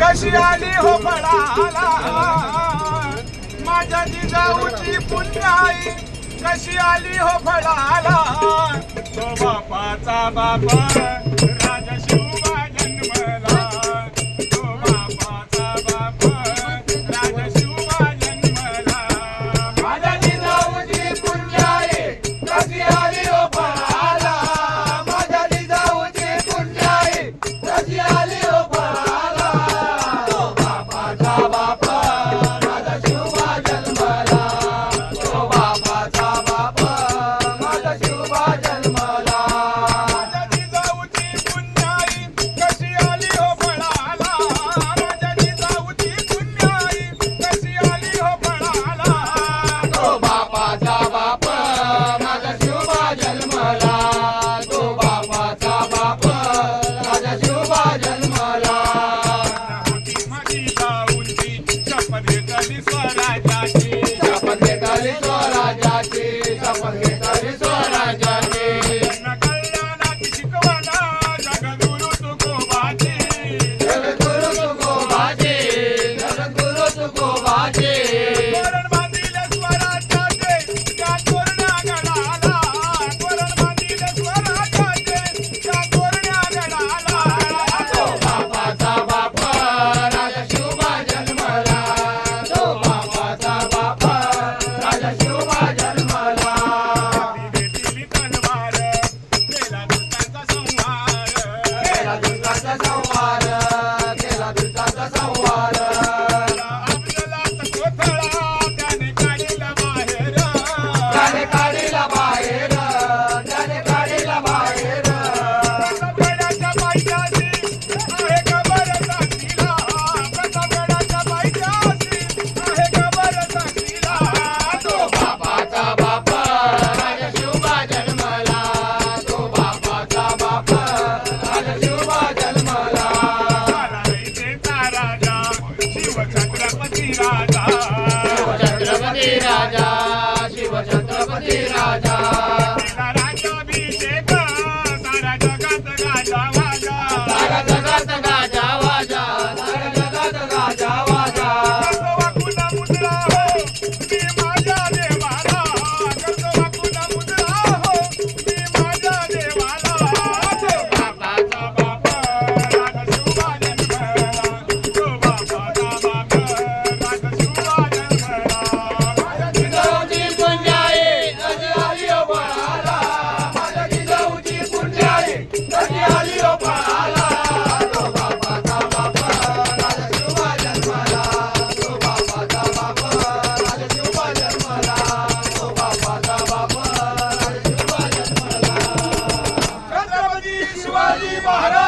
कशी आली हो फळाला माझ्या जिजाऊची पुण्याई कशी आली हो फळाला तो बापाचा बापा राजा शिवबा जन्मला तो बापाचा बापा राजा शिवबा जन्मला माझ्या जिजाऊची पुण्याई कशी आली हो फळाला माझ्या जिजाऊची पुण्याई कशी आली हो फळाला तो बापाचा बापा राजा शिवबा जन्मला तो बापाचा बापा राजा शिवबा जन्मला माझ्या जिजाऊची पुण्याई कशी आली हो फळाला माझ्या जिजाऊची पुण्याई कशी आली हो फळाला तो बापाचा बाप माझा शिवबा जन्मला तो बापाचा बाप माझा शिवबा जन्मला होती माझी जाऊची शपथ घेतली स्वराज्याची शपथ घेतली स्वराज्याची शपथ घेतली स्वराज्याची न कल्याणाची शिकवण जगद्गुरु तुकोबाची जगद्गुरु तुकोबाची जगद्गुरु तुकोबाची तोरण बांधिले स्वराज्याचे त्या तोरण्या गडाला तोरण बांधिले स्वराज्याचे त्या तोरण्या गडाला तो बापाचा बाप राजा शिवबा जन्मला तो बापाचा बाप राजा शिवबा जन्मला भेटली तलवार केला दुष्टाचा संहार केला दुष्टाचा संहार केला दुष्टाचा संहार अफजलाचा कोथळा त्याने काढला बाहेर त्याने काढीला बाहेर त्याने काढीला बाहेर प्रतापगडाच्या पायथ्याशी आहे खबर सांगलीला प्रतापगडाच्या पायथ्याशी आहे खबर सांगलीला तो बापाचा बाप राजा शिवबा जन्मला तो बापाचा बाप राजा शिवबा जन्मला झाला इथेचा राजा शिवछत्रपती राजा शिवछत्रपती राजा शिवछत्रपती राजा केला राज्याभिषेक साऱ्या जगात गाजा वाजा साऱ्या जगात गाजा वाजा साऱ्या जगात गाजा वाजा करतो वाकुला मुद्रा हो मी माझ्या देवाला करतो वाकुला मुद्रा हो मी माझ्या देवाला तो बापाचा बाप राजा शिवबा जन्मला तो बापाचा बाप राजा शिवबा जन्मला माझ्या जिजाऊची पुण्याई कशी आली हो फळाला माझ्या जिजाऊची पुण्याई कशी आली हो फळाला तो बापाचा बाप राजा शिवबा जन्मला तो बापाचा बाप राजा शिवबा जन्मला तो बापाचा बाप राजा शिवबा जन्मला छत्रपती शिवाजी महाराज